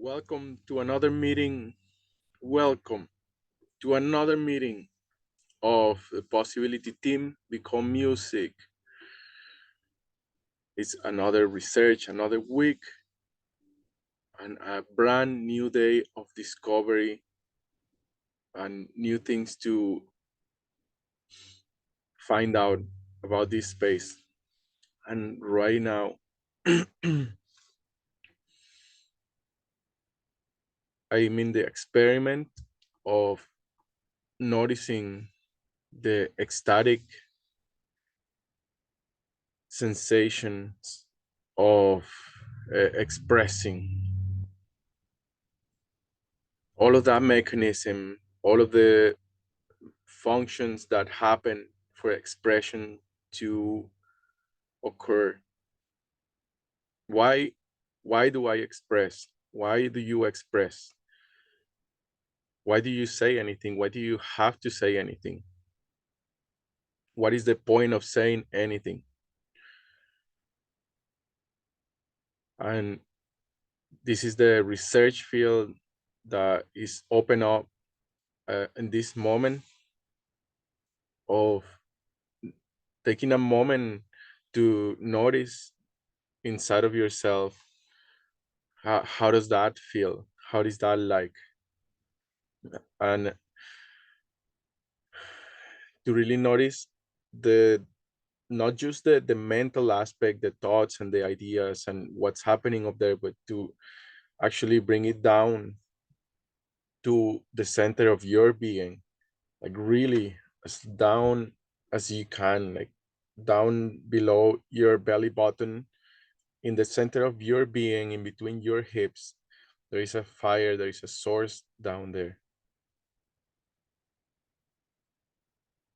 Welcome to another meeting. Welcome to another meeting of the Possibility Team Become Music. It's another research, another week, and a brand new day of discovery and new things to find out about this space. And right now, I'm in the experiment of noticing the ecstatic sensations of expressing all of that mechanism, all of the functions that happen for expression to occur. Why why do I express? Why do you express? Why do you say anything? Why do you have to say anything? What is the point of saying anything? And this is the research field that is open up in this moment of taking a moment to notice inside of yourself how does that feel, how is that like, and to really notice the not just the mental aspect, the thoughts and the ideas and what's happening up there, but to actually bring it down to the center of your being, like really as down as you can, like down below your belly button, in the center of your being, in between your hips. There is a fire, there is a source down there.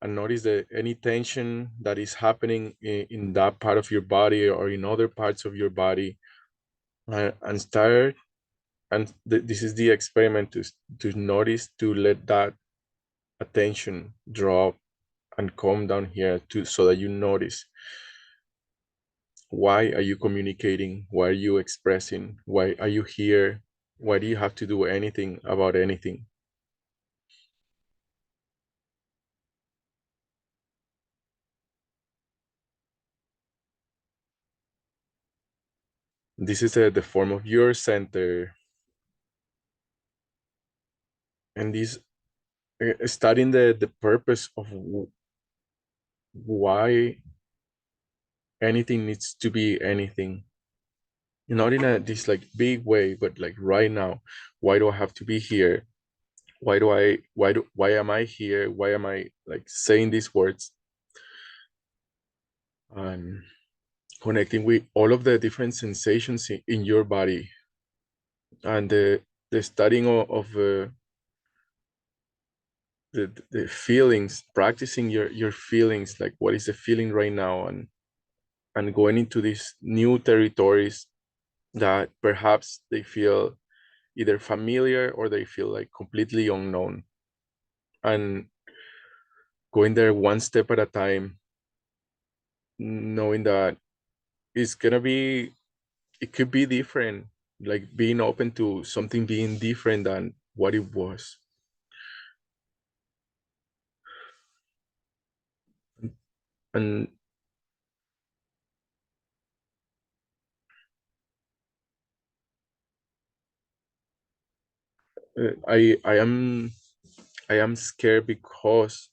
And notice that any tension that is happening in that part of your body or in other parts of your body, and start, and this is the experiment, to notice, to let that attention drop and come down here, to so that you notice, why are you communicating, why are you expressing, why are you here, why do you have to do anything about anything? This is the form of your center, and this studying the purpose of why anything needs to be anything, not in a this like big way, but like right now, why do I have to be here? Why am I here? Why am I like saying these words? And connecting with all of the different sensations in your body, and the studying of the feelings, practicing your feelings, like what is the feeling right now, and going into these new territories that perhaps they feel either familiar or they feel like completely unknown, and going there one step at a time, knowing that it's gonna be, it could be different, like being open to something being different than what it was. And I am scared because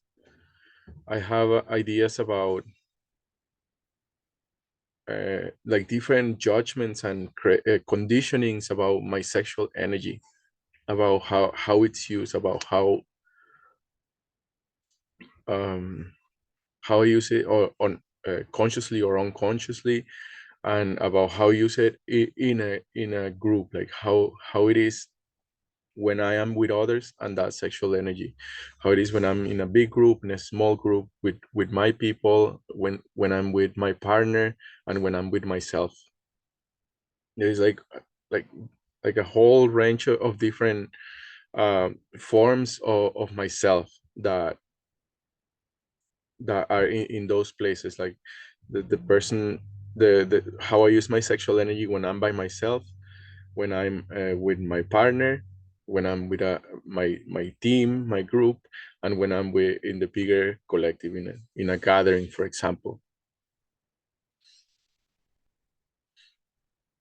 I have ideas about like different judgments and conditionings about my sexual energy, about how it's used, about um how I use it, or on consciously or unconsciously, and about how I use it in a group, like how it is when I am with others and that sexual energy, how it is when I'm in a big group, in a small group, with my people, when I'm with my partner, and when I'm with myself. There's like like a whole range of different forms of myself that are in those places, like the person, the how I use my sexual energy when I'm by myself, when I'm with my partner, when I'm with my team, my group, and when I'm in the bigger collective in a gathering, for example.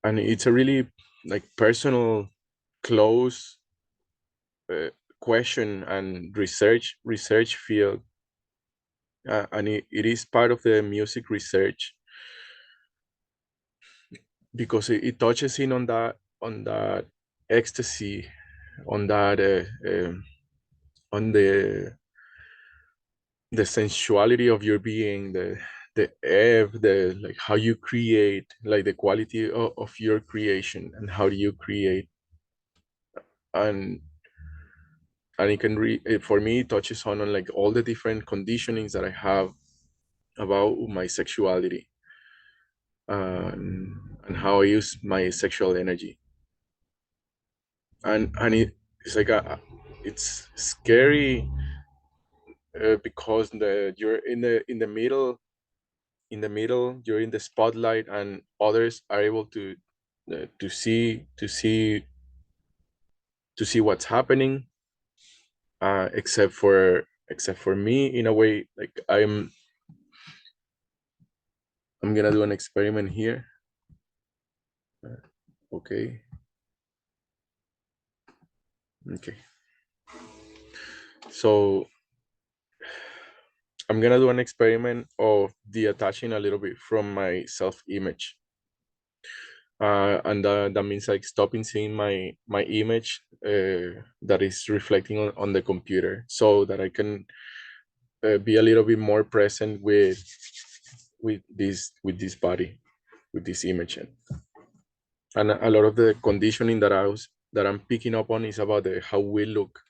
And it's a really like personal, close uh, question and research field, and it is part of the music research because it touches in on that ecstasy, on that on the sensuality of your being, the ebb, the like how you create, like the quality of your creation and how do you create. and and for me it touches on like all the different conditionings that I have about my sexuality, and how I use my sexual energy. And it's like it's scary because you're in the middle, you're in the spotlight, and others are able to see what's happening, except for me. In a way, like I'm gonna do an experiment here. Okay. Okay, so I'm gonna do an experiment of detaching a little bit from my self-image, and that means like stopping seeing my image that is reflecting on the computer, so that I can be a little bit more present with this body, with this image. And a lot of the conditioning that I'm picking up on is about how we look,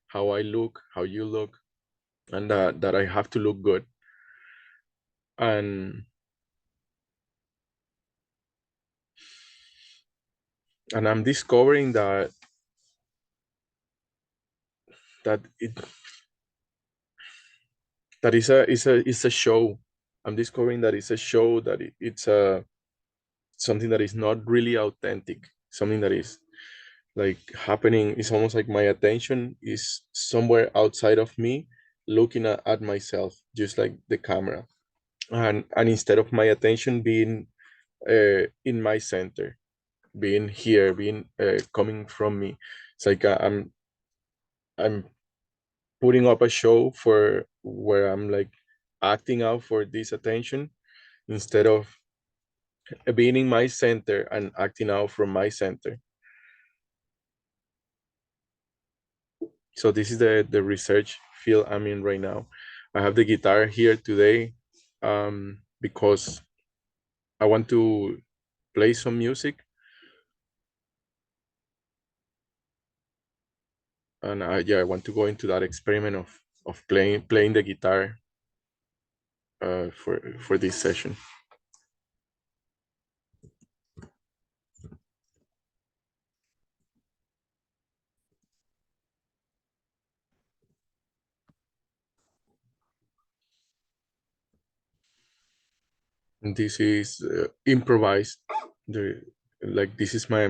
how I look, how you look, and that I have to look good. And and I'm discovering that that is a show. I'm discovering that it's a show, that it's something that is not really authentic, something that is like happening. It's almost like my attention is somewhere outside of me, looking at myself, just like the camera. And instead of my attention being in my center, being here, being coming from me, it's like I'm putting up a show for where I'm like acting out for this attention, instead of being in my center and acting out from my center. So this is the research field I'm in right now. I have the guitar here today, because I want to play some music, and I want to go into that experiment of playing the guitar for this session. And this is improvised. The like this is my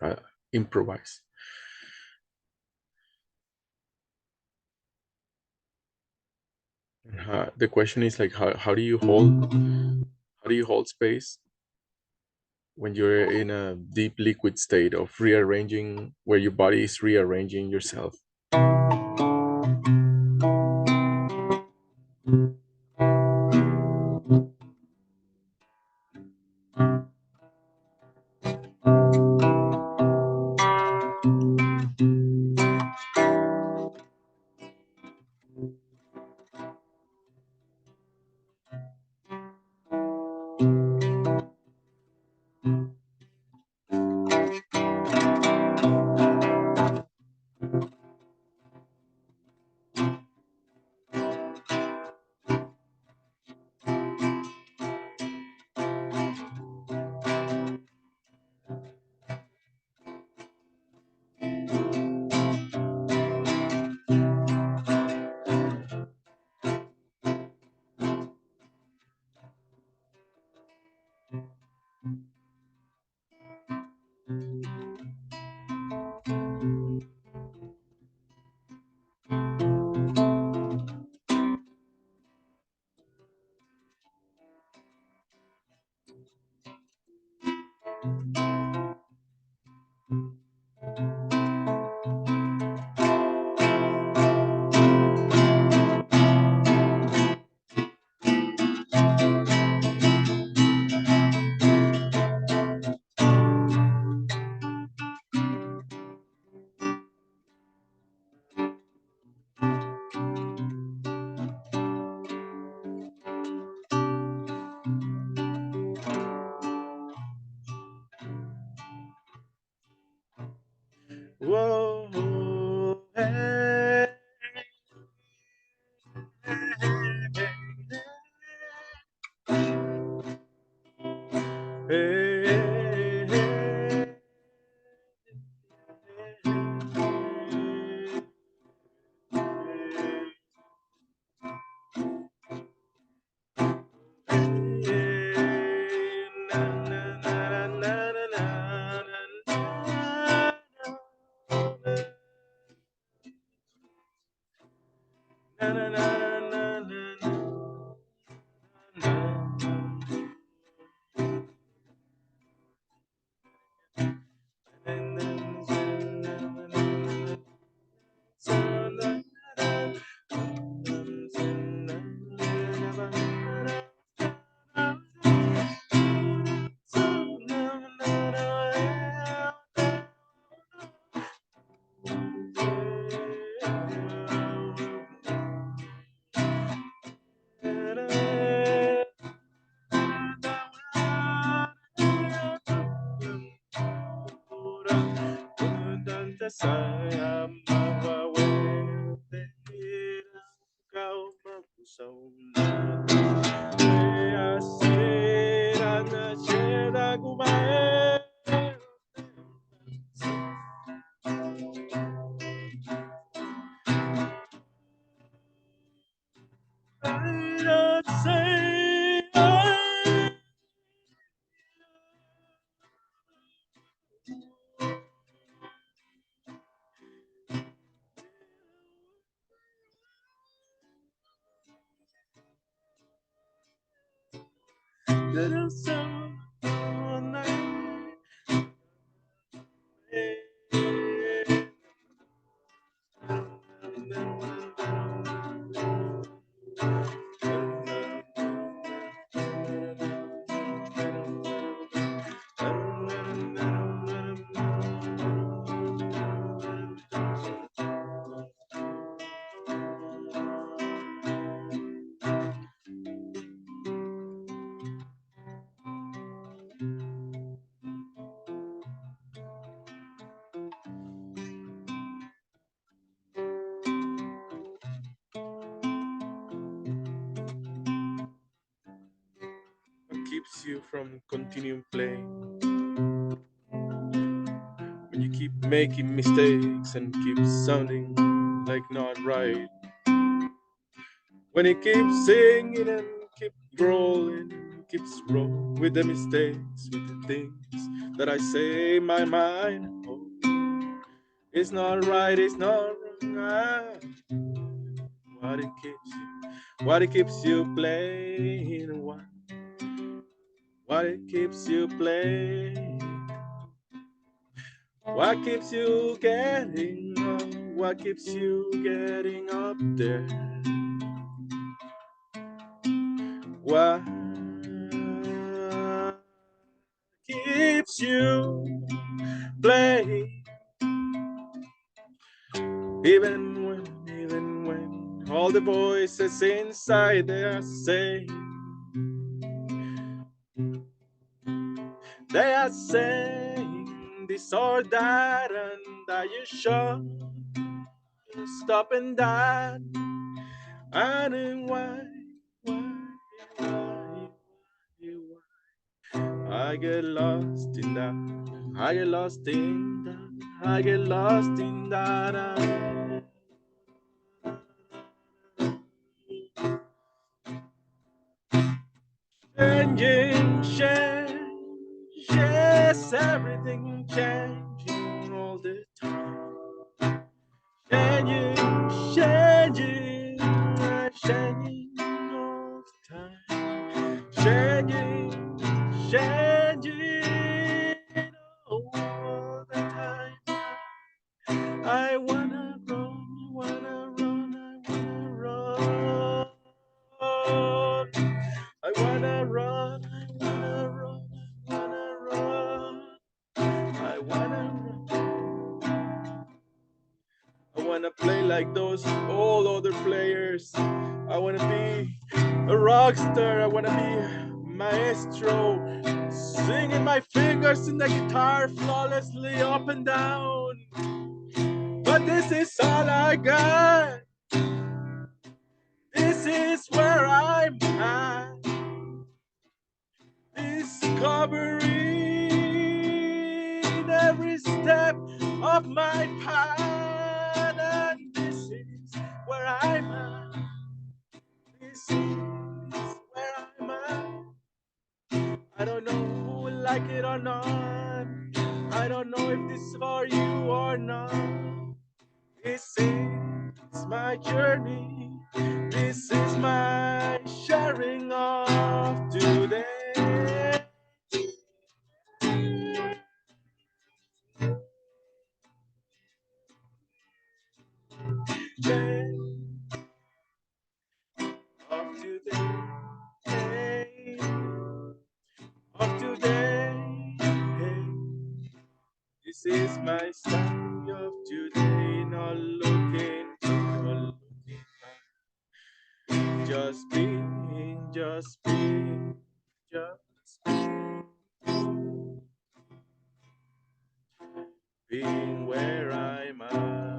uh, improvised. The question is like how do you hold space when you're in a deep liquid state of rearranging, where your body is rearranging yourself. Keeps you from continuing playing when you keep making mistakes and keep sounding like not right, when you keep singing and keep rolling, keeps rolling with the mistakes, with the things that I say in my mind. Oh, it's not right, it's not wrong. What it keeps you playing, what it keeps you playing. What keeps you getting up? What keeps you getting up there? What keeps you playing? Even when all the voices inside they are saying this or that, and that you should stop and that. And then why, I get lost in that. I get lost in that. I get lost in that. Changing, yes, everything changing all the time. Changing all the time. Changing all the time. I wanna run, I wanna run, I wanna run. I wanna run, I wanna run, I wanna run. I wanna play like those all other players. I wanna be a rock star. I wanna be maestro, singing my fingers in the guitar flawlessly up and down. But this is all I got. This is where I'm at. This discovering every step of my path, and this is where I'm at. This is where I'm at. I don't know who will like it or not. I don't know if this is for you or not. This is my journey. This is my sharing of today. Day of today. Of today. Hey, this is my story of today. Not looking, not looking back. Just being, just being, just being where I'm at.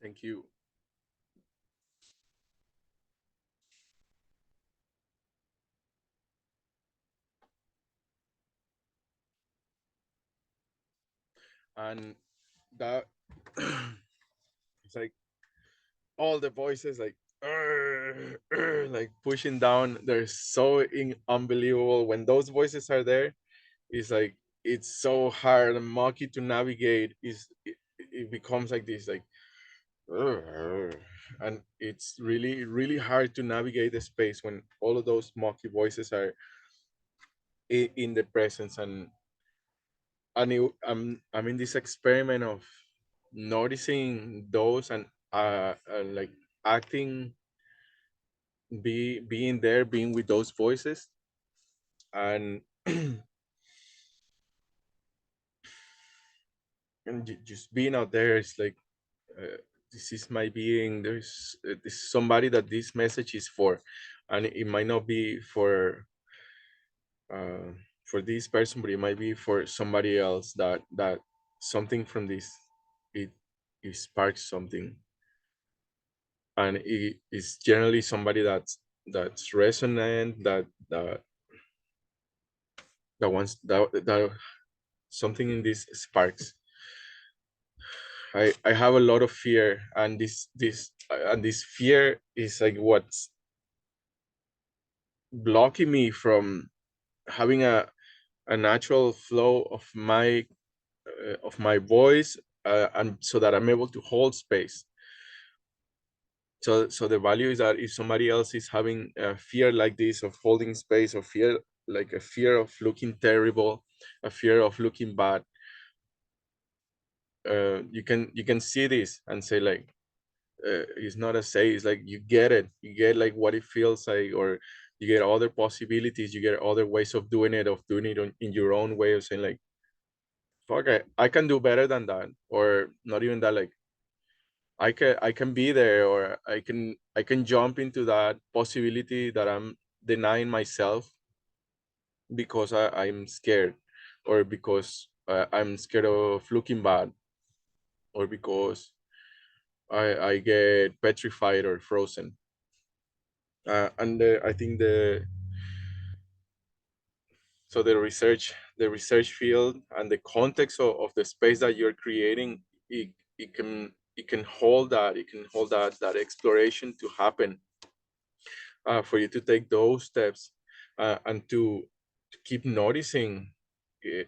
Thank you. And that it's like all the voices like like pushing down. They're so unbelievable when those voices are there. It's like it's so hard and mucky to navigate. It becomes like this like and it's really really hard to navigate the space when all of those mucky voices are in the presence. I'm in this experiment of noticing those and like acting, being there, being with those voices, and just being out there is like this is my being. There's this is somebody that this message is for, and it might not be uh, for this person, but it might be for somebody else. That something from this, it it sparks something, and it is generally somebody that's resonant, that wants that something in this sparks. I have a lot of fear, and this fear is like what's blocking me from having a natural flow of my voice, and so that I'm able to hold space. So the value is that if somebody else is having a fear like this of holding space, or fear like a fear of looking terrible, a fear of looking bad, you can see this and say like it's not a say, it's like you get it, you get like what it feels like, or you get other possibilities, you get other ways of doing it, in your own way of saying like fuck, I can do better than that, or not even that, like I can be there, or I can jump into that possibility that I'm denying myself because I'm scared, or because I'm scared of looking bad, or because I get petrified or frozen. I think the research field and the context of the space that you're creating, it can hold that, that exploration to happen, for you to take those steps, and to keep noticing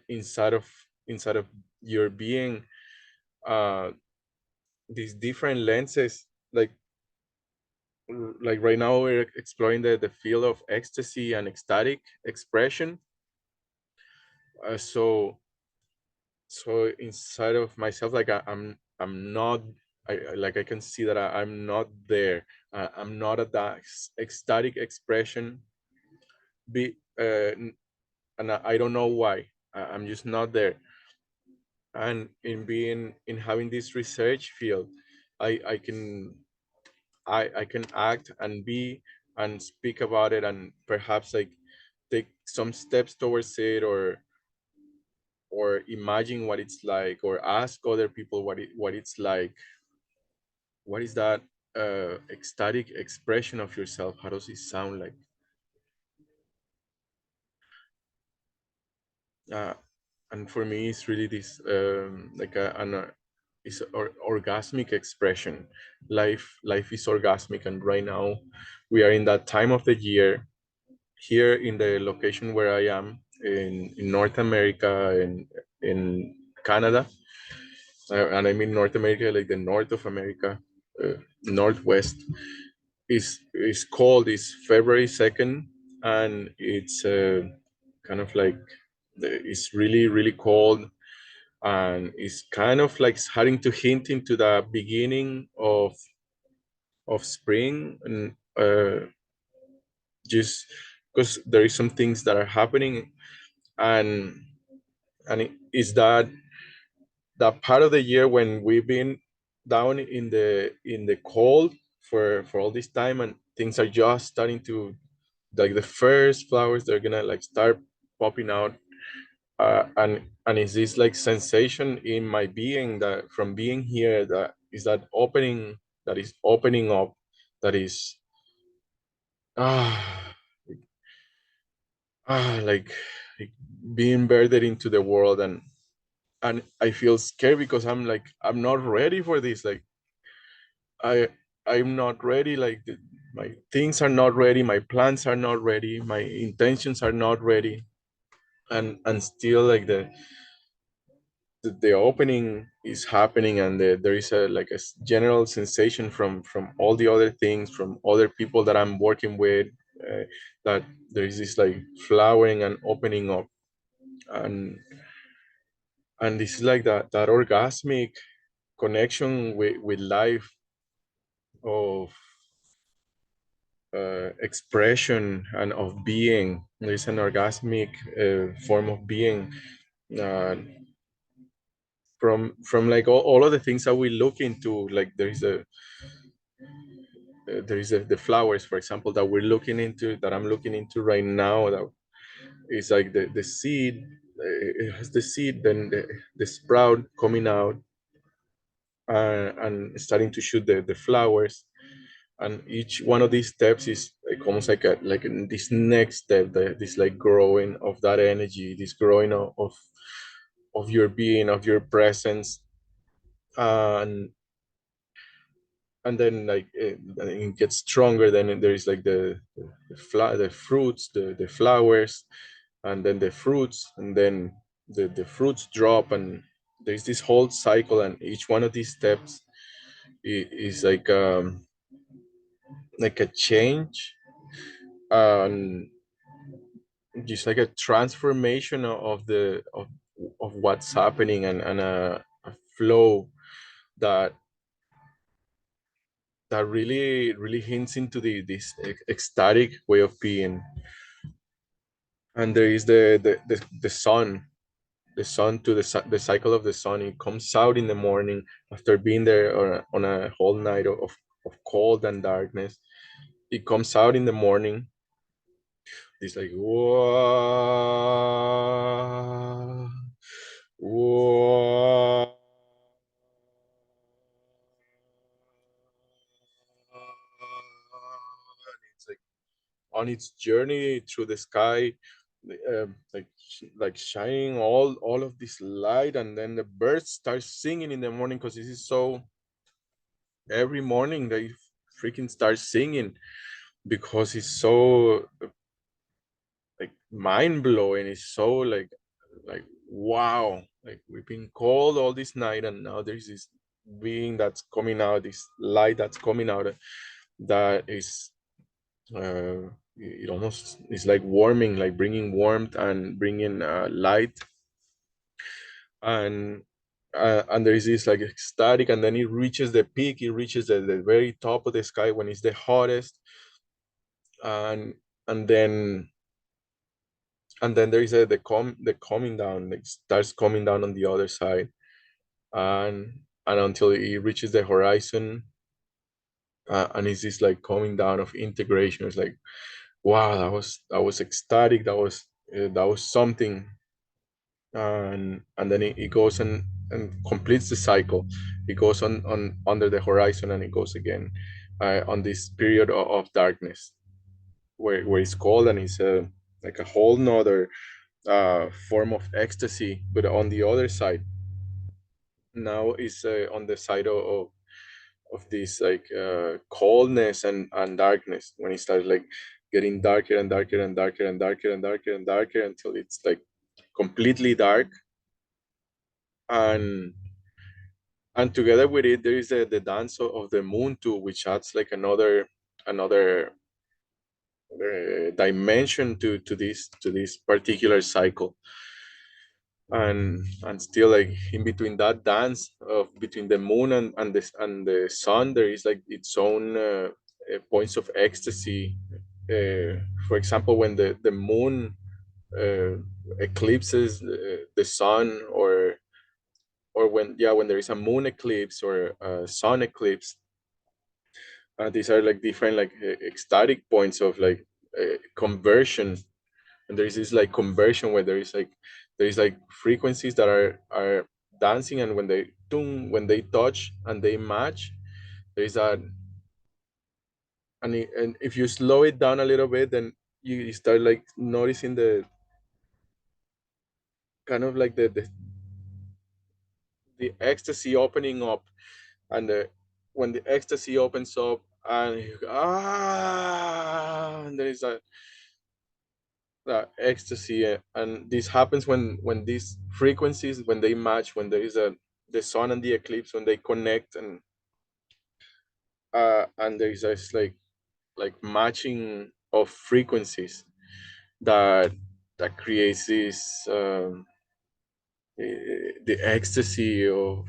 inside of your being, uh, these different lenses, like right now we're exploring the field of ecstasy and ecstatic expression. So inside of myself, like I'm not, like I can see that I'm not there. I'm not at that ecstatic expression, be and I don't know why. I'm just not there. And in having this research field, I can I can act and be and speak about it, and perhaps like take some steps towards it, or imagine what it's like, or ask other people what it's like. What is that ecstatic expression of yourself? How does it sound like? uh, and for me it's really this like it's orgasmic expression. Life is orgasmic, and right now we are in that time of the year here in the location where I am in North America, and in Canada. And I mean North America, like the north of America, northwest. Is called is February 2nd, and it's kind of like it's really really cold, and it's kind of like starting to hint into the beginning of spring, and just because there is some things that are happening, and it is that part of the year when we've been down in the cold for all this time, and things are just starting to, like the first flowers, they're gonna like start popping out. And is this like sensation in my being, that from being here, that is that opening, that is opening up, that is ah like, being birthed into the world. And I feel scared because I'm like, I'm not ready for this. Like I I'm not ready. Like my things are not ready. My plans are not ready. My intentions are not ready. And still like the opening is happening, and there is a like a general sensation from all the other things, from other people that I'm working with, that there is this like flowering and opening up. And and this is like that orgasmic connection with life, of expression and of being. There's an orgasmic form of being, uh, from like all of the things that we look into. Like there is the flowers, for example, that we're looking into, that I'm looking into right now. That is like the seed. It has the seed, then the sprout coming out, and starting to shoot the flowers. And each one of these steps is like almost like this next step, this like growing of that energy, this growing of your being, of your presence. And then like it gets stronger. Then there is like the fruits, the flowers, and then the fruits, and then the fruits drop, and there's this whole cycle. And each one of these steps is like a change, and just like a transformation of what's happening, and a flow that really really hints into this ecstatic way of being. And there is the sun, the cycle of the sun. It comes out in the morning after being there on a whole night of cold and darkness. It comes out in the morning. It's like whoa, whoa. It's like on its journey through the sky, like shining all of this light, and then the birds start singing in the morning, because this is so, every morning they freaking start singing, because it's so like mind blowing. It's so like wow, like we've been cold all this night, and now there's this being that's coming out, this light that's coming out, that is it almost is like warming, like bringing warmth and bringing light. And there is this like ecstatic, and then it reaches the peak, it reaches the very top of the sky when it's the hottest. And and then and then there is the coming down, like starts coming down on the other side. and and until it reaches the horizon, and it's this like coming down of integration. It's like, wow, that was ecstatic. That was something. And then it goes and completes the cycle. It goes on under the horizon, and it goes again on this period of darkness, where it's cold, and it's like a whole nother form of ecstasy. But on the other side, now is on the side of this like coldness and darkness, when it starts like getting darker and darker and darker and darker and darker and darker until it's like completely dark. And together with it, there is the dance of the moon too, which adds like another dimension to this particular cycle. And still, like in between that dance of between the moon and the sun, there is like its own points of ecstasy. For example, when the moon uh, eclipses the sun, or when there is a moon eclipse or a sun eclipse. These are like different like ecstatic points of like conversion. And there is this like conversion where there is like frequencies that are dancing, and when they touch and they match, there is that. And if you slow it down a little bit, then you start like noticing the kind of like the ecstasy opening up. And when the ecstasy opens up, and there is that ecstasy. And this happens when these frequencies, when they match, when there is the sun and the eclipse, when they connect, and there is this like matching of frequencies that creates this the ecstasy of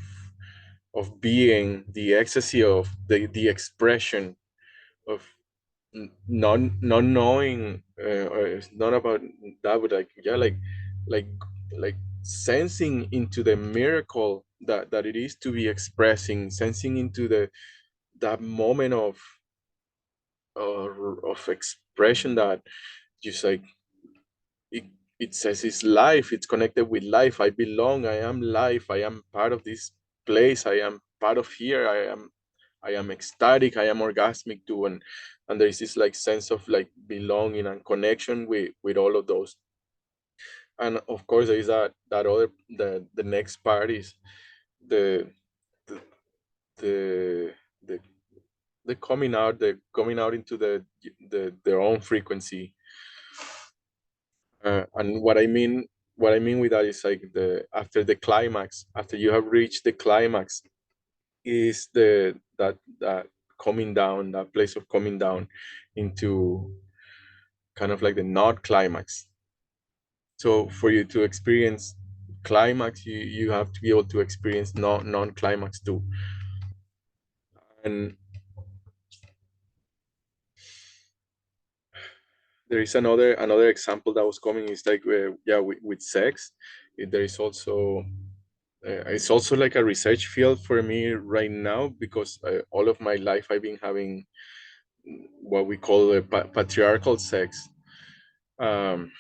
being, the ecstasy of the expression of not knowing, or it's not about that, but like, yeah, like like sensing into the miracle that it is to be expressing, sensing into that moment of expression that just like it, it says it's life, it's connected with life. I belong, I am life, I am part of this place, I am part of here, I am ecstatic, I am orgasmic too. And there is this like sense of like belonging and connection with all of those. And of course there is that other, the next part is the the the the, the coming out into their own frequency. And what I mean with that is like the after the climax, after you have reached the climax, is that coming down, that place of coming down into kind of like the not climax. So for you to experience climax, you have to be able to experience non-climax too. And there is another example that was coming, is like yeah, with sex. There is also it's also like a research field for me right now, because all of my life I've been having what we call patriarchal sex. um,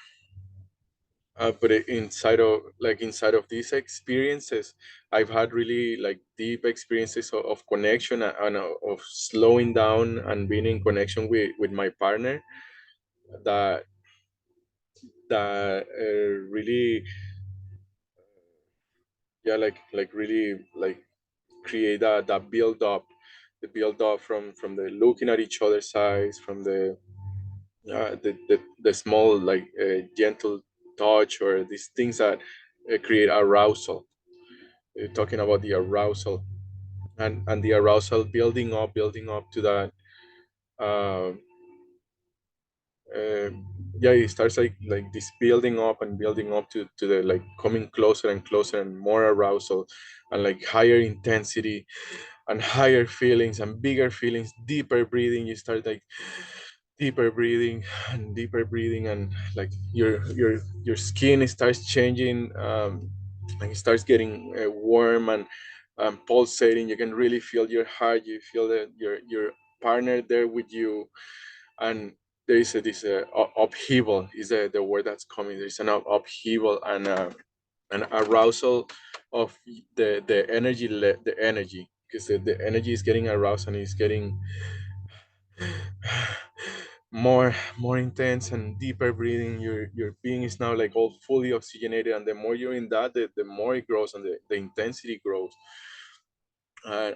but inside of these experiences, I've had really like deep experiences of connection, and of slowing down and being in connection with my partner, that really, yeah, like really like create that build up, the build up from the looking at each other's eyes, from the small like gentle touch, or these things that create arousal. Talking about the arousal, and the arousal building up to that. um uh, yeah, it starts like this building up and building up to the like coming closer and closer, and more arousal, and like higher intensity, and higher feelings and bigger feelings, deeper breathing. You start like deeper breathing and deeper breathing, and like your skin starts changing, and it starts getting warm, pulsating. You can really feel your heart. You feel that your partner there with you, and there is this upheaval is the word that's coming. There's an upheaval and an arousal of the energy, the energy, because the energy is getting aroused and it's getting more intense and deeper breathing. Your being is now like all fully oxygenated, and the more you're in that, the more it grows and the intensity grows.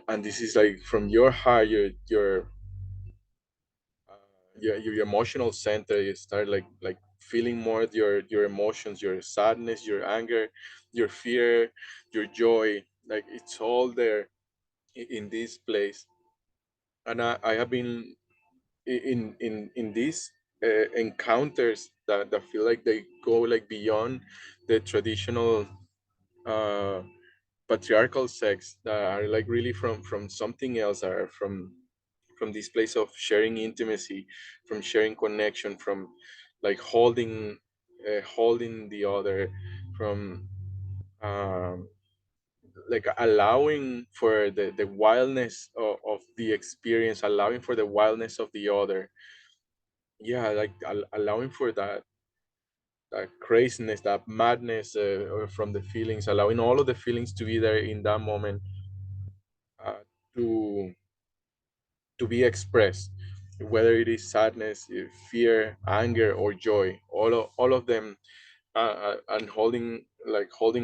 And this is like from your heart, your emotional center. You start like feeling more your emotions, your sadness, your anger, your fear, your joy. Like it's all there in this place. And I have been in these encounters that feel like they go like beyond the traditional uh, patriarchal sex, that are like really from something else, are from this place of sharing intimacy, from sharing connection, from like holding the other, from um, like allowing for the wildness of the experience, allowing for the wildness of the other. Yeah, like allowing for that craziness, that madness, from the feelings, allowing all of the feelings to be there in that moment, uh, to be expressed, whether it is sadness, fear, anger, or joy. All of them, and holding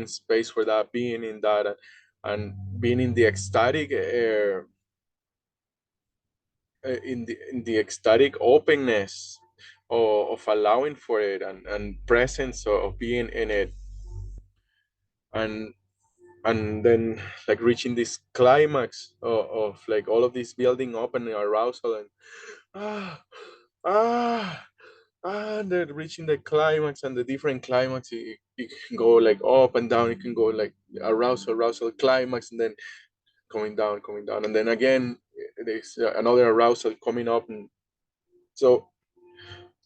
space for that, being in that, and being in the ecstatic, in the ecstatic openness of allowing for it, and presence of being in it, and then like reaching this climax of like all of this building up and arousal, and ah ah and then reaching the climax, and the different climax, it can go like up and down. It can go like arousal climax, and then coming down, and then again there's another arousal coming up. And so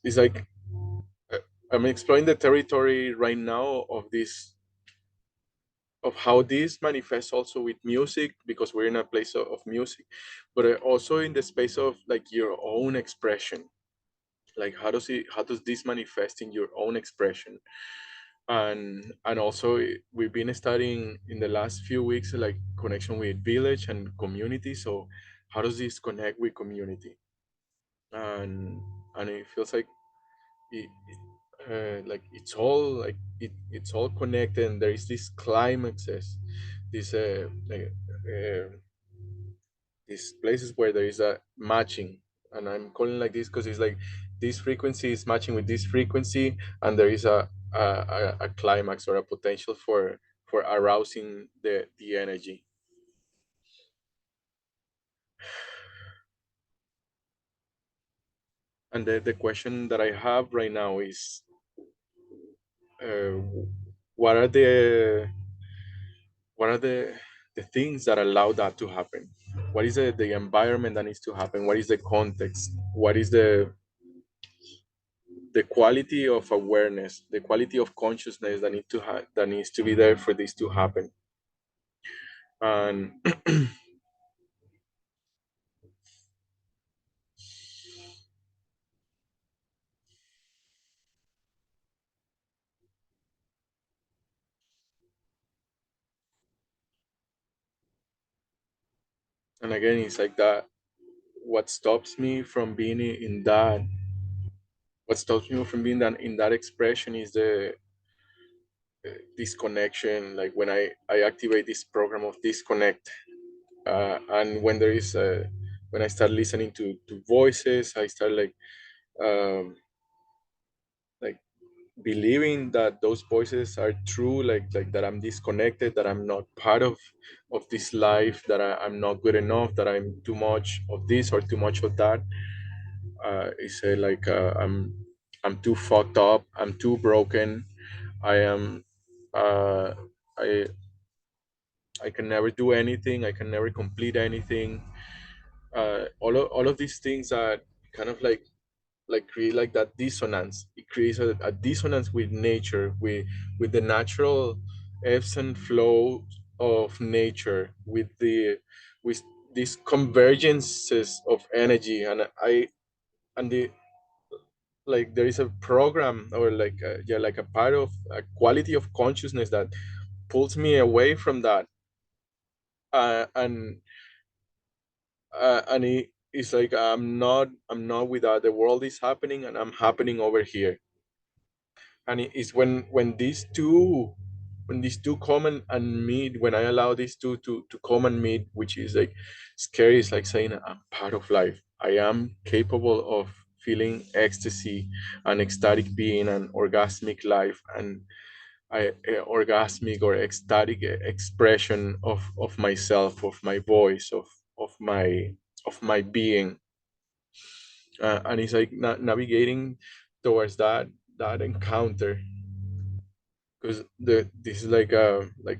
it's like, uh, I'm exploring the territory right now of this, of how this manifests also with music, because we're in a place of music, but also in the space of like your own expression. Like how does this manifest in your own expression? And also, we've been studying in the last few weeks like connection with village and community. So how does this connect with community? And it feels like like it's all connected, and there is this climaxes, this these places where there is a matching. And I'm calling like this because it's like this frequency is matching with this frequency, and there is a climax, or a potential for arousing the energy. And the question that I have right now is, uh, what are the things that allow that to happen? What is the environment that needs to happen? What is the context? What is the quality of awareness, the quality of consciousness that needs to be there for this to happen? And and again, it's like that. What stops me from being in that? What stops me from being that in that expression is the disconnection. Like when I activate this program of disconnect, and when there is when I start listening to voices, I start um, like believing that those voices are true, like that I'm disconnected, that I'm not part of this life, that I'm not good enough, that I'm too much of this or too much of that. It's like, I'm too fucked up, I'm too broken, I am, uh, I I can never do anything, I can never complete anything. All of these things are kind of like create like that dissonance. It creates a dissonance with nature, with the natural ebbs and flows of nature, with these convergences of energy. And I and the like there is a program, or like yeah, like a part of a quality of consciousness that pulls me away from that, and it's like I'm not with that. The world is happening and I'm happening over here. And it's when these two come and meet, when I allow these two to come and meet, which is like scary. It's like saying I'm part of life. I am capable of feeling ecstasy and ecstatic being and orgasmic life, and orgasmic or ecstatic expression of myself, of my voice, of my being. And it's like navigating towards that encounter, because this is like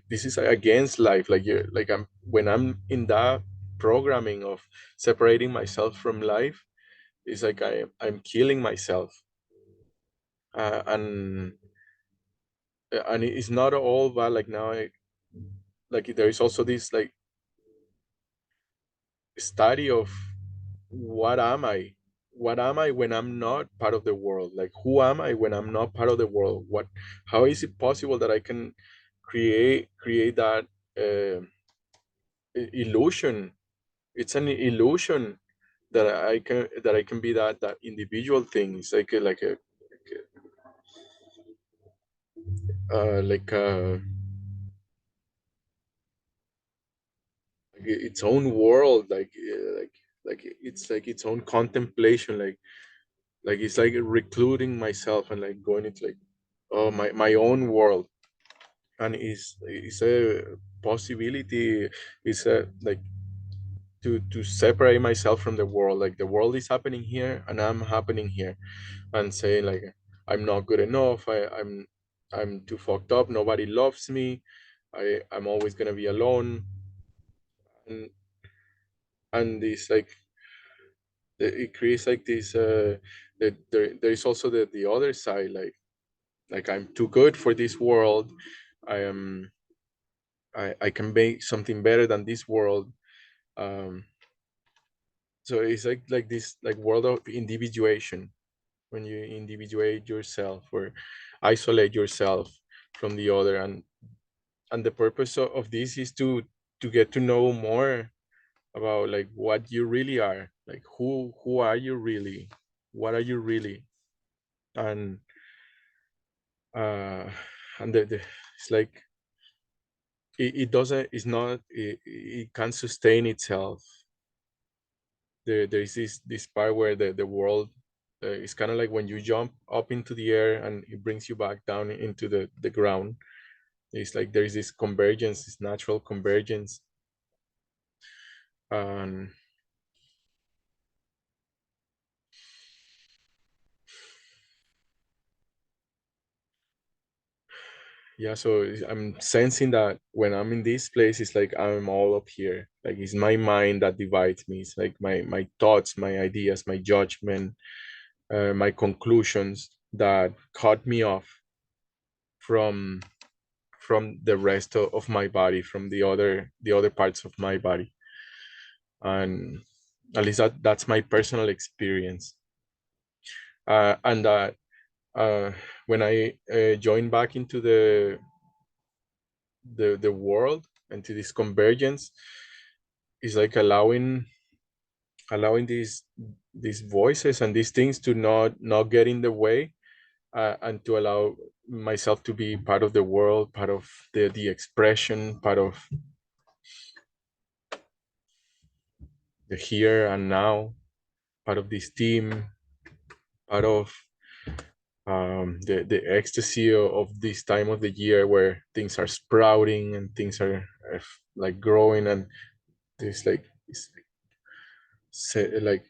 this is against life. Like you like I'm when I'm in that programming of separating myself from life, it's like I'm killing myself. And it's not all bad. Like now like there is also this like study of what am I, what am I when I'm not part of the world. Like who am I when I'm not part of the world? What How is it possible that I can create that illusion? It's an illusion that I can be that individual thing. It's like its own world, like it's like its own contemplation, like it's like recluding myself and like going into like oh my own world. And is a possibility. Is a like to separate myself from the world. Like the world is happening here and I'm happening here, and saying like I'm not good enough. I'm too fucked up. Nobody loves me. I'm always gonna be alone. And this like it creates like this there is also the other side, like I'm too good for this world. I am I can make something better than this world. um so it's like this like world of individuation, when you individuate yourself or isolate yourself from the other. And the purpose of this is to get to know more about like what you really are, like who are you really, what are you really. And uh and it's like it doesn't, it's not, it can't sustain itself. There's this part where the world is kind of like when you jump up into the air and it brings you back down into the ground. It's like there's this convergence, this natural convergence. And yeah, so I'm sensing that when I'm in this place, it's like I'm all up here. Like it's my mind that divides me. It's like my thoughts, my ideas, my judgment, my conclusions that cut me off from the rest of my body, from the other parts of my body. And at least that's my personal experience. And that uh, when I join back into the world, into this convergence, is like allowing these voices and these things to not get in the way, and to allow myself to be part of the world, part of the expression, part of the here and now, part of this team, part of the ecstasy of this time of the year where things are sprouting and things are like growing. And there's like this like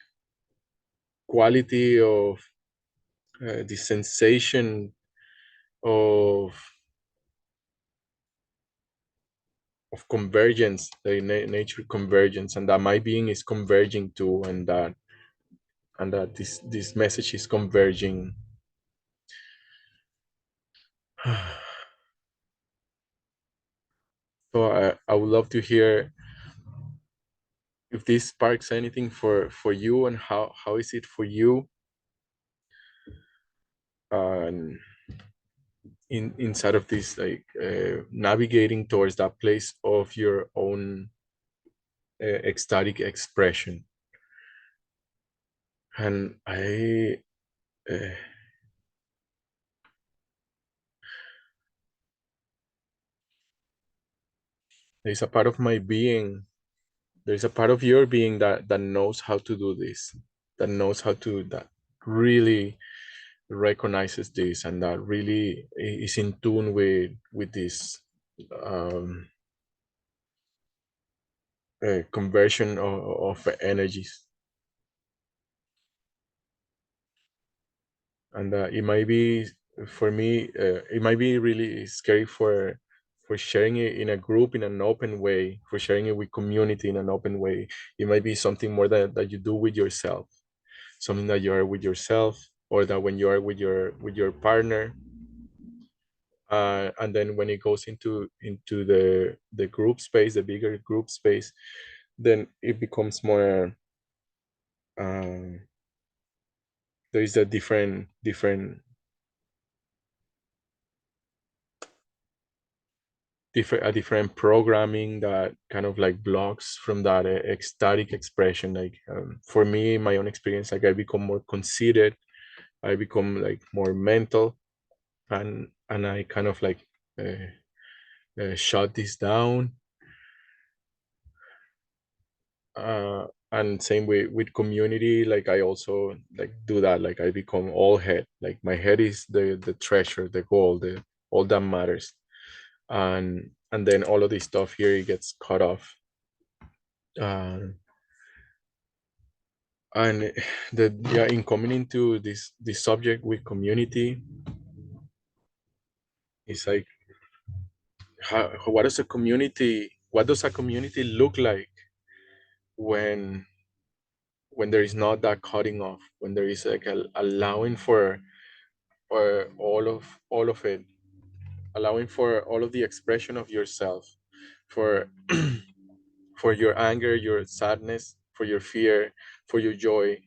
quality of the sensation of convergence, the nature convergence, and that my being is converging too, and that this message is converging. So I would love to hear if this sparks anything for you, and how is it for you, and inside of this, like navigating towards that place of your own ecstatic expression. And uh, there's a part of my being, there's a part of your being that knows how to do this, that knows how to, that really recognizes this, and that really is in tune with this um, conversion of energies. And it might be, for me, it might be really scary for sharing it in a group in an open way, for sharing it with community in an open way. It might be something more that you do with yourself, something that you are with yourself, or that when you are with your partner, and then when it goes into the group space, the bigger group space, then it becomes more, um, there is a different programming that kind of like blocks from that ecstatic expression. Like, for me, my own experience, like I become more conceited, I become like more mental, and I kind of like uh, shut this down. And same with community, like I also like do that, like I become all head, like my head is the treasure, the goal, the all that matters. And then all of this stuff here, it gets cut off. And the, yeah, in coming into this subject with community, it's like, what does a community look like when there is not that cutting off, when there is like allowing for all of it, allowing for all of the expression of yourself, for for your anger, your sadness, for your fear, for your joy,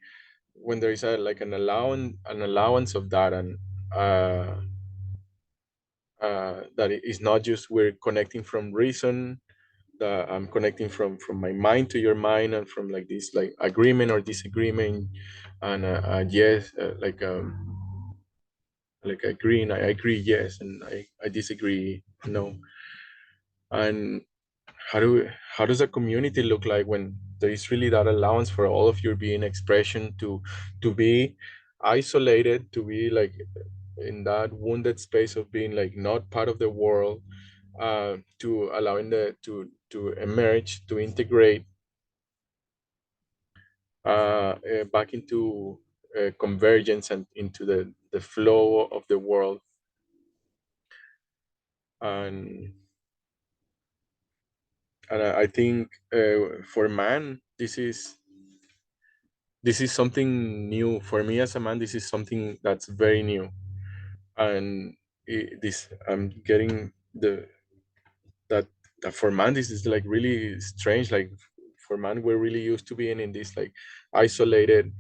when there is a like an allowance of that. And uh that it is not just we're connecting from reason, that I'm connecting from my mind to your mind, and from like this like agreement or disagreement. And yes, like agreeing, I agree yes, and I disagree no. And how do how does a community look like when there is really that allowance for all of your being expression to be isolated, to be like in that wounded space of being like not part of the world, to allowing the to emerge, to integrate back into convergence and into the flow of the world. and and I think for man, this is something new for me as a man. This is something that's very new. And this I'm getting that that for man this is like really strange. Like, for man, we're really used to being in this like isolated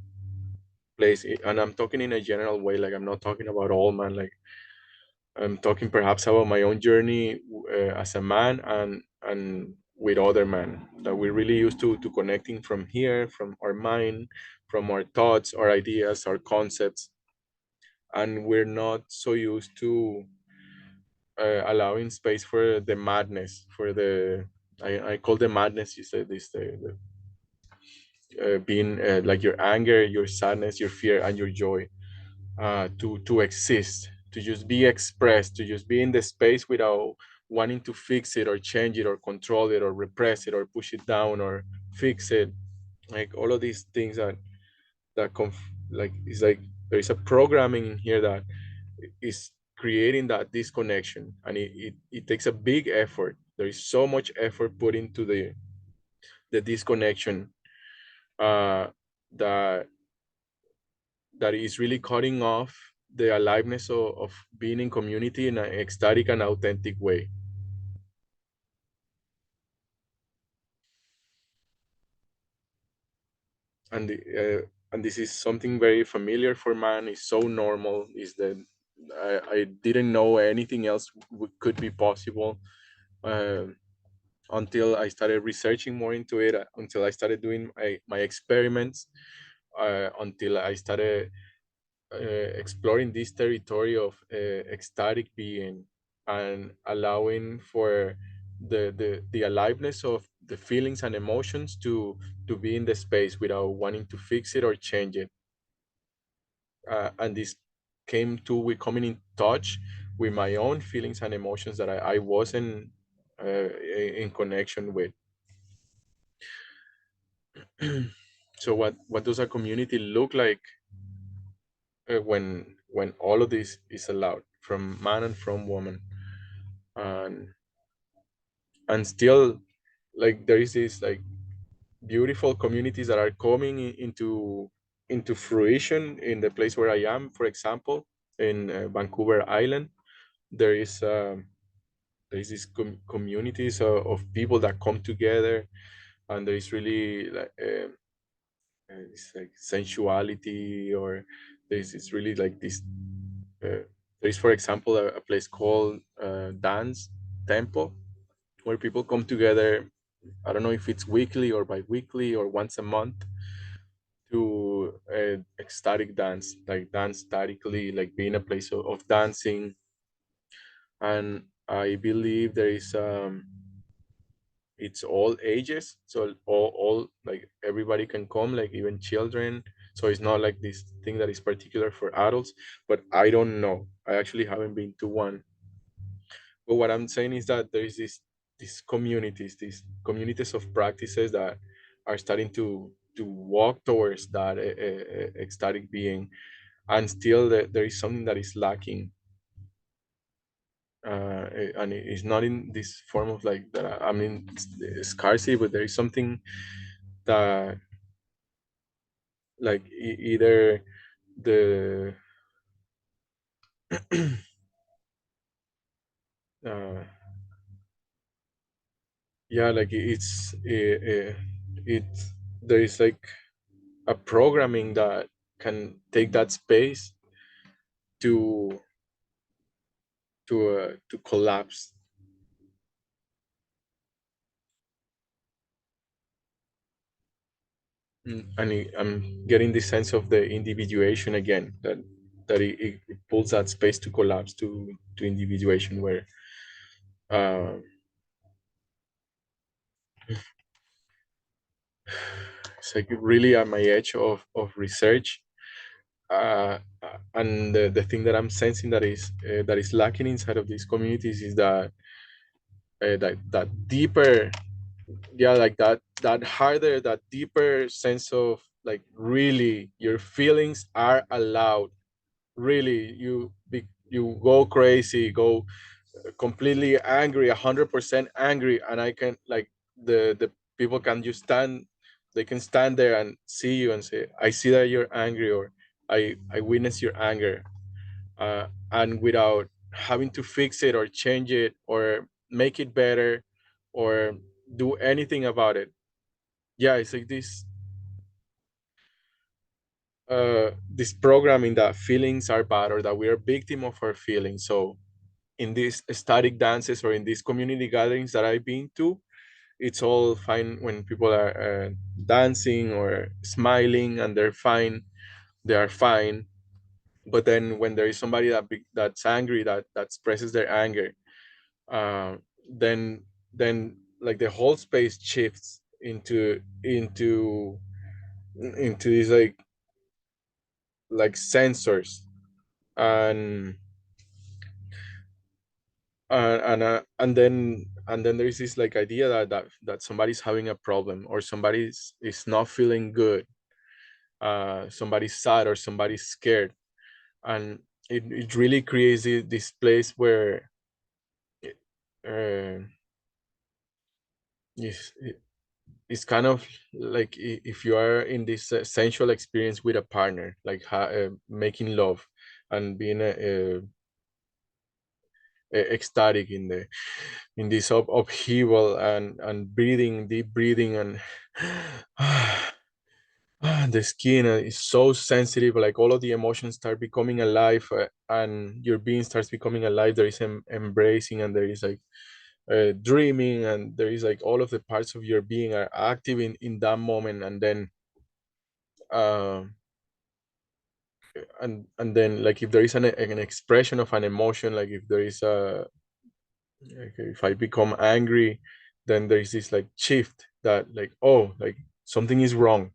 place. And I'm talking in a general way, like I'm not talking about all man, like I'm talking perhaps about my own journey as a man, and with other men, that we're really used to connecting from here, from our mind, from our thoughts, our ideas, our concepts. And we're not so used to allowing space for the madness, for the I call the madness, you said this, being like your anger, your sadness, your fear, and your joy, to exist, to just be expressed, to just be in the space without wanting to fix it or change it or control it or repress it or push it down or fix it. Like all of these things like it's like there is a programming in here that is creating that disconnection. And it takes a big effort. There is so much effort put into the disconnection, uh, that is really cutting off the aliveness of being in community in an ecstatic and authentic way. And this is something very familiar for man. It's so normal. Is that I didn't know anything else could be possible, um, until I started researching more into it, until I started doing my experiments, until I started exploring this territory of ecstatic being, and allowing for the aliveness of the feelings and emotions to be in the space without wanting to fix it or change it. And this came to with coming in touch with my own feelings and emotions that I wasn't in connection with. So what does a community look like when all of this is allowed from man and from woman, and still, like, there is this like beautiful communities that are coming into fruition in the place where I am. For example, in Vancouver Island, there is these communities of people that come together, and there is really like it's like sensuality, or there's it's really like this there is, for example, a place called Dance Tempo, where people come together. I don't know if it's weekly or bi-weekly or once a month, to ecstatic dance, like dance statically, like being a place of dancing. And I believe there is it's all ages, so all like everybody can come, like even children. So it's not like this thing that is particular for adults. But I don't know, I actually haven't been to one. But what I'm saying is that there is these communities of practices that are starting to walk towards that ecstatic being. And still there is something that is lacking, and it's not in this form of like that. I mean, scarcity, but there is something that, like, either the uh, yeah, like it there is like a programming that can take that space to to collapse. I'm getting the sense of the individuation again, that it pulls that space to collapse to individuation, where uh, it's like really at my edge of research. And the thing that I'm sensing that is lacking inside of these communities is that deeper, yeah, like that harder, that deeper sense of, like, really your feelings are allowed. Really, you go crazy, go completely angry, 100% angry, and I can, like, the people can just stand, they can stand there and see you and say, I see that you're angry, or I witness your anger, and without having to fix it or change it or make it better or do anything about it. Yeah, it's like this programming that feelings are bad, or that we are victim of our feelings. So in these static dances or in these community gatherings that I've been to, it's all fine when people are dancing or smiling and they're fine, they are fine. But then when there is somebody that's angry, that expresses their anger, uh, then like the whole space shifts into these like sensors. And and then there is this like idea that somebody's having a problem, or somebody's is not feeling good, somebody's sad or somebody's scared. And it really creates this place where uh, it's, it's kind of like if you are in this sensual experience with a partner, like making love and being ecstatic in this upheaval, and breathing, deep breathing, and the skin is so sensitive, like all of the emotions start becoming alive, and your being starts becoming alive. There is embracing, and there is like dreaming, and there is like all of the parts of your being are active in that moment. And then uh, and then like if there is an expression of an emotion, like if there is a, like if I become angry, then there is this like shift that like, oh, like something is wrong.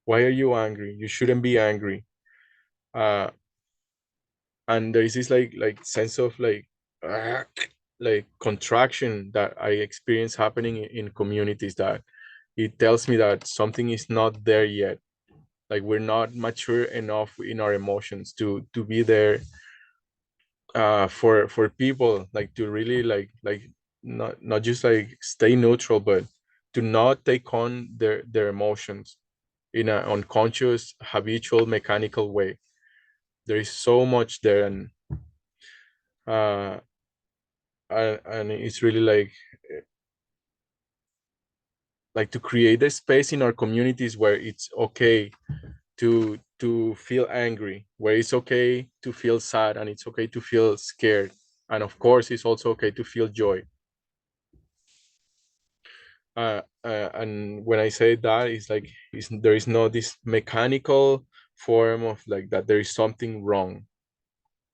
Why are you angry? You shouldn't be angry. uh and there is this like sense of ah, like contraction that I experience happening in communities, that it tells me that something is not there yet. Like we're not mature enough in our emotions to be there for people, like to really like not just like stay neutral, but to not take on their emotions in an unconscious, habitual, mechanical way. There is so much there. Uh and it's really like to create a space in our communities where it's okay to feel angry, where it's okay to feel sad, and it's okay to feel scared, and of course it's also okay to feel joy. And when I say that, it's like there is no this mechanical form of like that there is something wrong,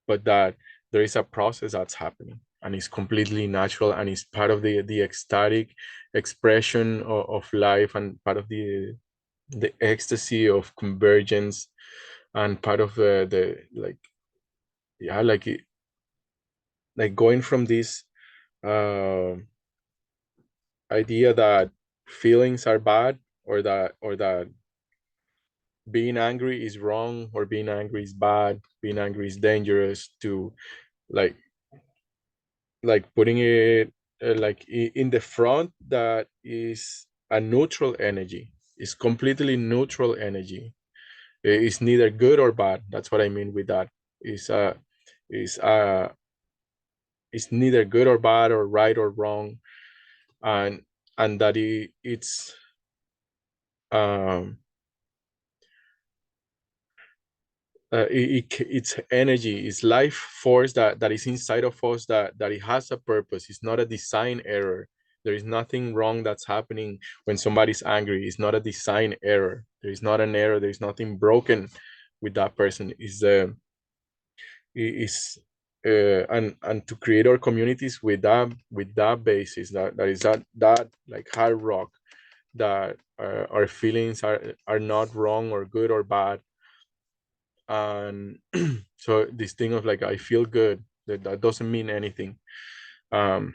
but that there is a process that's happening, and it's completely natural, and it's part of the ecstatic expression of life, and part of the ecstasy of convergence, and part of the like, yeah, like going from this uh, idea that feelings are bad, or that being angry is wrong, or being angry is bad, being angry is dangerous, to like putting it in the front, that is a neutral energy. It's completely neutral energy. It's neither good or bad. That's what I mean with that. It's is it's neither good or bad, or right or wrong. And that um it's energy, it's life force that is inside of us, that it has a purpose. It's not a design error. There is nothing wrong that's happening when somebody's angry. It's not a design error. There is not an error. There is nothing broken with that person. Is and to create our communities with that basis, that is that like hard rock, that our feelings are not wrong or good or bad. And so this thing of like I feel good, that doesn't mean anything. um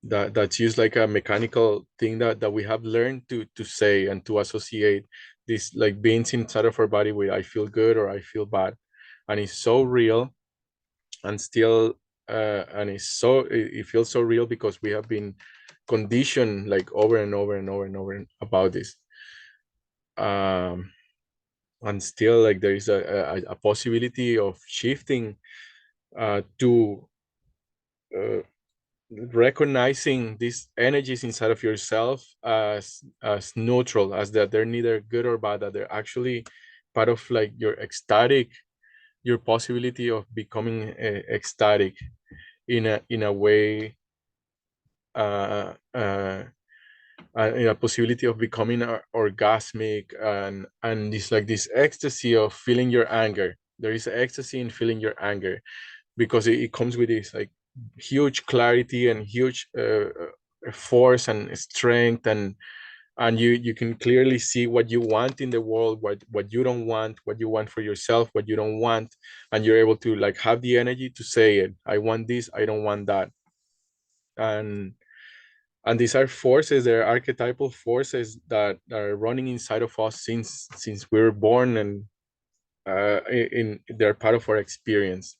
that's just like a mechanical thing that we have learned to say and to associate this like beings inside of our body with I feel good or I feel bad. And it's so real, and still and it feels so real because we have been conditioned like over and over and over and over about this. um and still like there is a possibility of shifting to uh, recognizing these energies inside of yourself as neutral, as that they're neither good or bad, that they're actually part of like your ecstatic, your possibility of becoming ecstatic in a way, uh, uh, in a possibility of becoming orgasmic, and this like this ecstasy of feeling your anger. There is ecstasy in feeling your anger, because it comes with this like huge clarity and huge force and strength, and you can clearly see what you want in the world, what you don't want, what you want for yourself, what you don't want. And you're able to like have the energy to say it. I want this, I don't want that. And and these are forces, they're archetypal forces that are running inside of us since we were born, and they're part of our experience.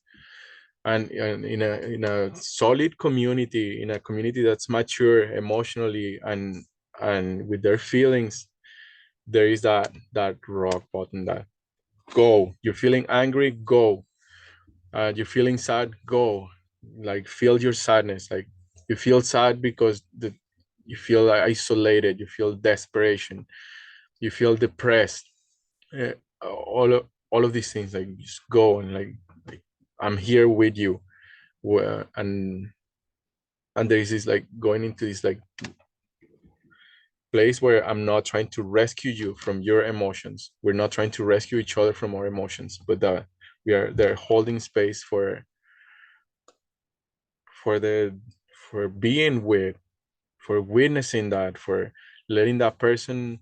And in a solid community, in a community that's mature emotionally and with their feelings, there is that rock bottom, that go. You're feeling angry, go. You're feeling sad, go. Like feel your sadness. Like you feel sad because you feel isolated, you feel desperation, you feel depressed. uh, all of these things, like just go and like I'm here with you, where and there is this like going into this like place where I'm not trying to rescue you from your emotions. We're not trying to rescue each other from our emotions, but we are there holding space for the for being with, for witnessing that, for letting that person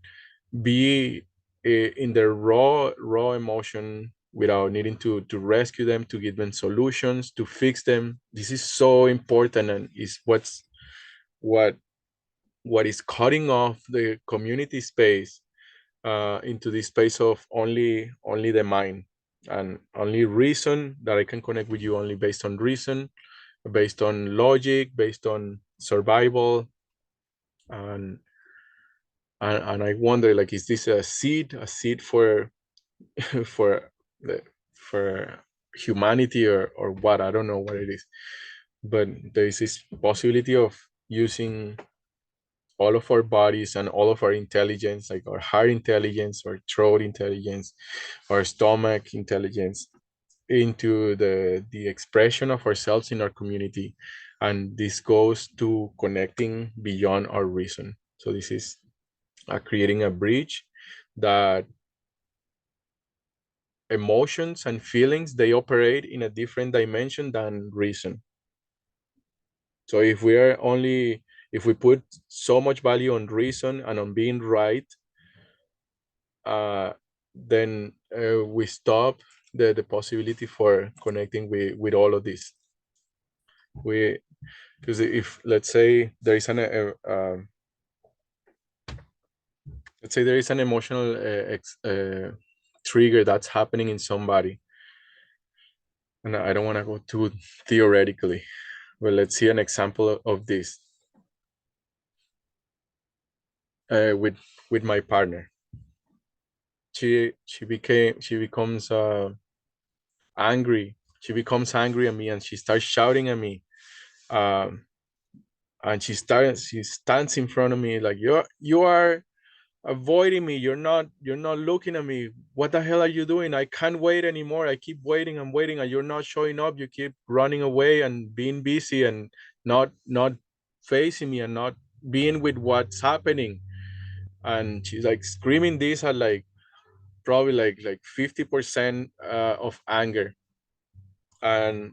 be in their raw emotion without needing to rescue them, to give them solutions, to fix them. This is so important, and is what what is cutting off the community space into this space of only the mind and only reason, that I can connect with you only based on reason, based on logic, based on survival. And and I wonder, like, is this a seed for for the for humanity, or what? I don't know what it is, but there is this possibility of using all of our bodies and all of our intelligence, like our heart intelligence, our throat intelligence, our stomach intelligence, into the expression of ourselves in our community. And this goes to connecting beyond our reason. So this is creating a bridge that emotions and feelings, they operate in a different dimension than reason. So if we put so much value on reason and on being right, uh, then we stop the possibility for connecting with all of this. We Because if let's say there is an emotional trigger that's happening in somebody, and I don't want to go too theoretically, but let's see an example of this with my partner. She becomes angry. She becomes angry at me, and she starts shouting at me. Um, and she stands in front of me like, you are avoiding me. You're not looking at me. What the hell are you doing? I can't wait anymore. I keep waiting and waiting, and you're not showing up. You keep running away and being busy and not facing me and not being with what's happening. And she's like screaming this at like probably like 50% of anger. and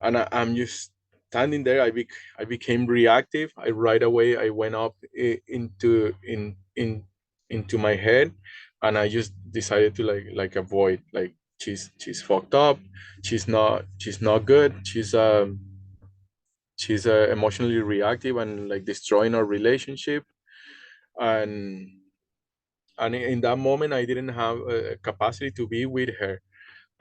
I'm just standing there. I became reactive. I right away I went up into my head, and I just decided to like avoid. Like, she's fucked up. She's not good. She's emotionally reactive and like destroying our relationship. and and in that moment I didn't have a capacity to be with her.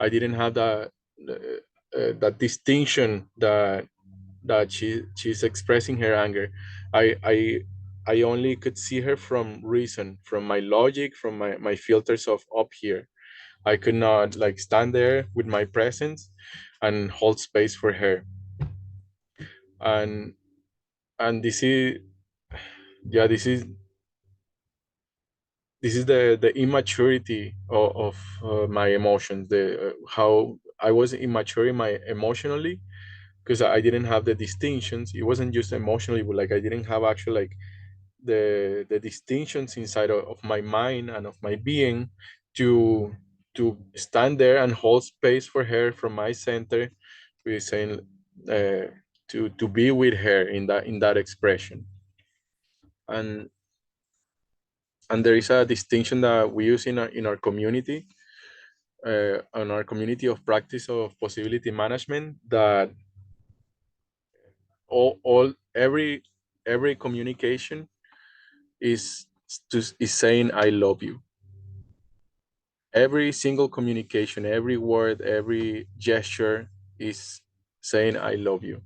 I didn't have that distinction that she's expressing her anger. I I I only could see her from reason, from my logic, from my filters of up here. I could not like stand there with my presence and hold space for her. And this is, yeah, this is the immaturity of my emotions, the how I was immature in my emotionally, because I didn't have the distinctions. It wasn't just emotionally, but like I didn't have actually like the distinctions inside of my mind and of my being to stand there and hold space for her from my center. We're saying to be with her in that expression. and and there is a distinction that we use in our community, in our community of practice of possibility management, that all every communication is saying I love you. Every single communication, every word, every gesture is saying I love you.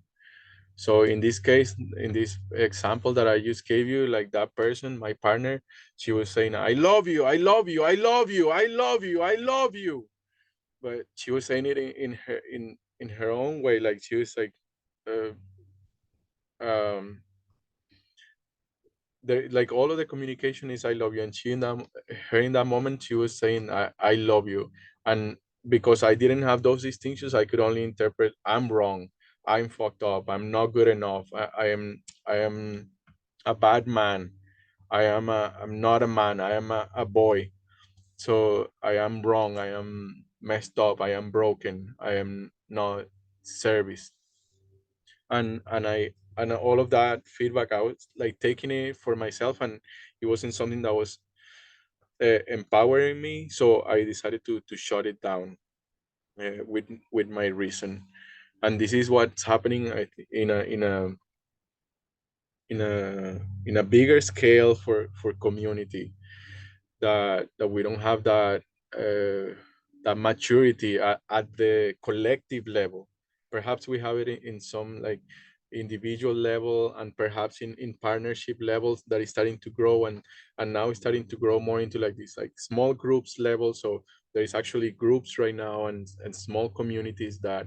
So in this case, in this example that I just gave you, like that person, my partner, she was saying I love you, I love you, I love you, I love you, I love you. But she was saying it in her own way. Like, she was like uh, um like all of the communication is I love you, and she in that her in that moment she was saying I love you. And because I didn't have those distinctions, I could only interpret I'm wrong, I'm fucked up, I'm not good enough, I am a bad man, I'm not a man, I am a boy. So I am wrong, I am messed up, I am broken, I am not service. And all of that feedback, I was like taking it for myself, and it wasn't something that was empowering me. So I decided to shut it down with my reason. And this is what's happening in a bigger scale for community, that we don't have that maturity at the collective level. Perhaps we have it in some like individual level, and perhaps in partnership levels that is starting to grow, and now it's starting to grow more into like this like small groups level. So there is actually groups right now, and small communities that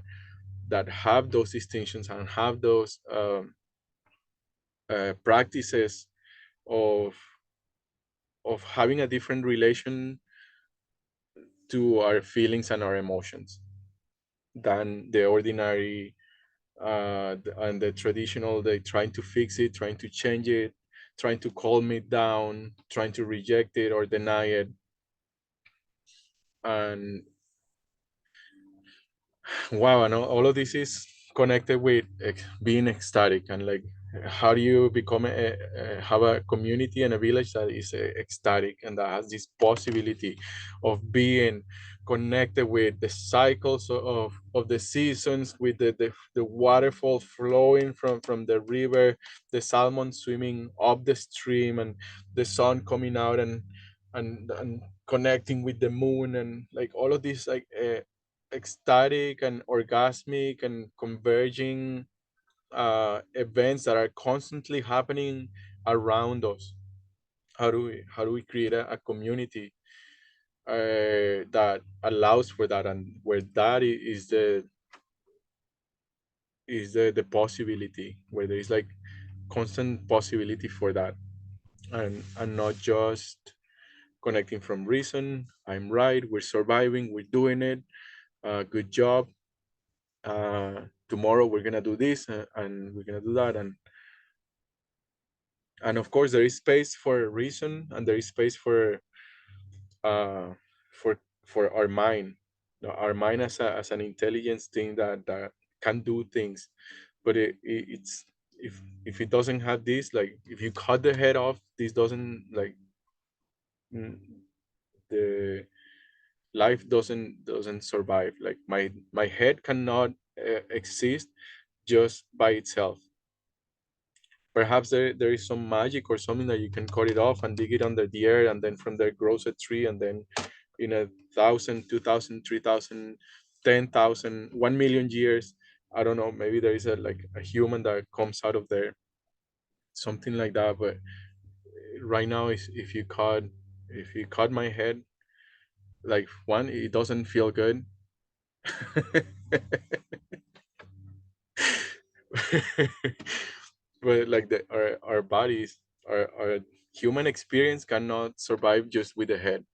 have those distinctions and have those practices of having a different relation to our feelings and our emotions than the ordinary and the traditional. They trying to fix it, trying to change it, trying to calm it down, trying to reject it or deny it. And wow, and all of this is connected with being ecstatic. And like how do you become have a community and a village that is ecstatic, and that has this possibility of being connected with the cycles of the seasons, with the waterfall flowing from the river, the salmon swimming up the stream, and the sun coming out, and connecting with the moon, and like all of these like ecstatic and orgasmic and converging events that are constantly happening around us. How do we create a community that allows for that, and where that is the possibility, where there is like constant possibility for that, and not just connecting from reason. I'm right, we're surviving, we're doing it, good job, tomorrow we're gonna do this, and we're gonna do that. And of course there is space for a reason, and there is space uh for our mind. Our mind as an intelligence thing that can do things. But it's, if it doesn't have this, like if you cut the head off, this doesn't like, mm, the life doesn't survive. Like my head cannot exist just by itself. Perhaps there is some magic or something that you can cut it off and dig it under the earth, and then from there grows a tree, and then in 1,000, 2,000, 3,000, 10,000, 1 million years, I don't know, maybe there is a human that comes out of there, something like that. But right now is, if you cut my head, like, one, it doesn't feel good. But like our bodies, our human experience cannot survive just with the head.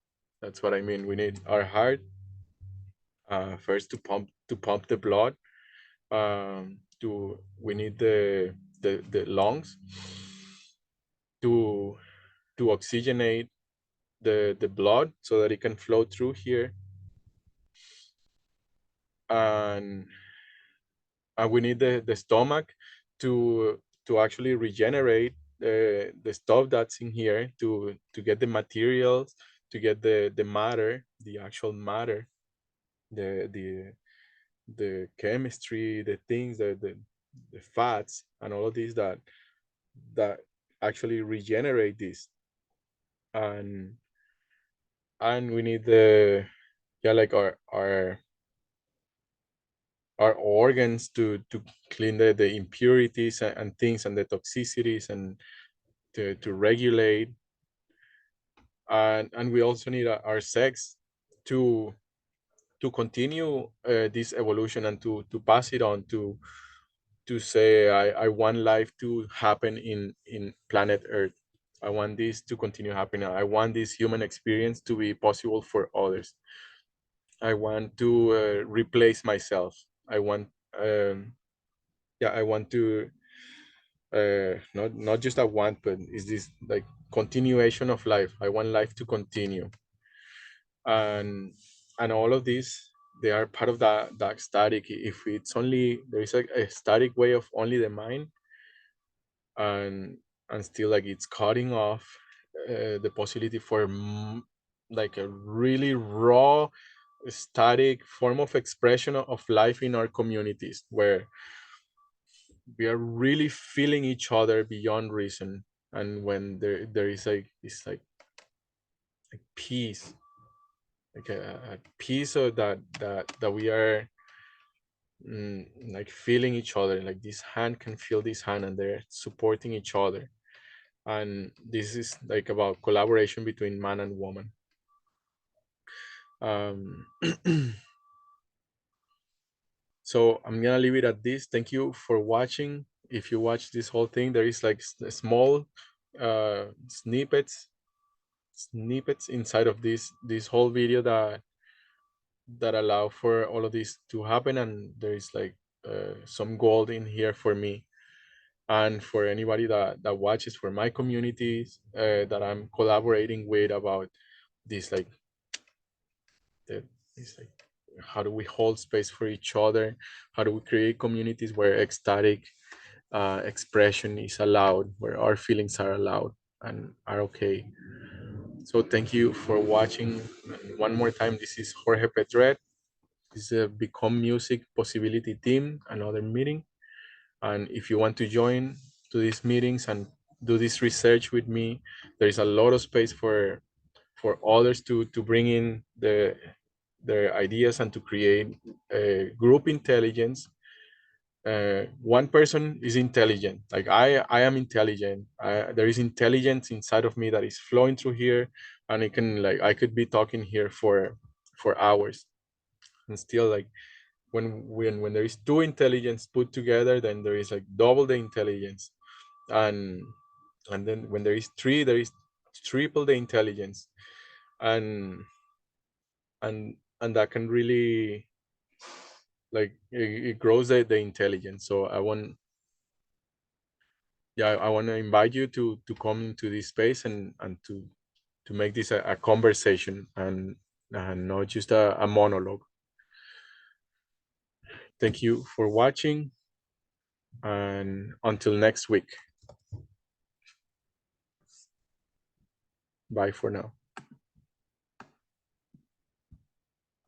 That's what I mean. We need our heart, first, to pump the blood. To We need the lungs to oxygenate the blood so that it can flow through here. And and we need the stomach to actually regenerate the stuff that's in here, to get the materials, to get the matter, the actual matter, the the chemistry, the things, the fats, and all of these that actually regenerate this. And and we need yeah, like our organs to clean the impurities and things, and the toxicities, and to regulate. And we also need our sex to continue this evolution, and to pass it on, to say I want life to happen in planet earth. I want this to continue happening. I want this human experience to be possible for others. I want to replace myself. I want, um, yeah, I want to, not just a want, but is this like continuation of life. I want life to continue, and all of these, they are part of that static. If it's only there is a static way of only the mind, and still like it's cutting off the possibility for like a really raw static form of expression of life in our communities, where we are really feeling each other beyond reason, and when there is like this like peace, like a piece of that we are like feeling each other, like this hand can feel this hand and they're supporting each other. And this is like about collaboration between man and woman. um so I'm gonna leave it at this. Thank you for watching. If you watch this whole thing, there is like small snippets inside of this whole video that allow for all of this to happen, and there is like some gold in here for me and for anybody that watches, for my communities that I'm collaborating with about this, like the this like how do we hold space for each other, how do we create communities where ecstatic expression is allowed, where our feelings are allowed and are okay. So thank you for watching. And one more time, this is Jorge Petret. This is a Become Music Possibility Team, another meeting. And if you want to join to these meetings and do this research with me, there is a lot of space for others to bring in their ideas and to create a group intelligence. One person is intelligent, like I am intelligent. There is intelligence inside of me that is flowing through here, and it can, like, I could be talking here for hours, and still, like, when there is two intelligence put together, then there is like double the intelligence, and then when there is three, there is triple the intelligence, and that can really, like, it grows the intelligence. So I want, yeah, I want to invite you to come into this space and to make this a conversation, and not just a monologue. Thank you for watching, and until next week, bye for now.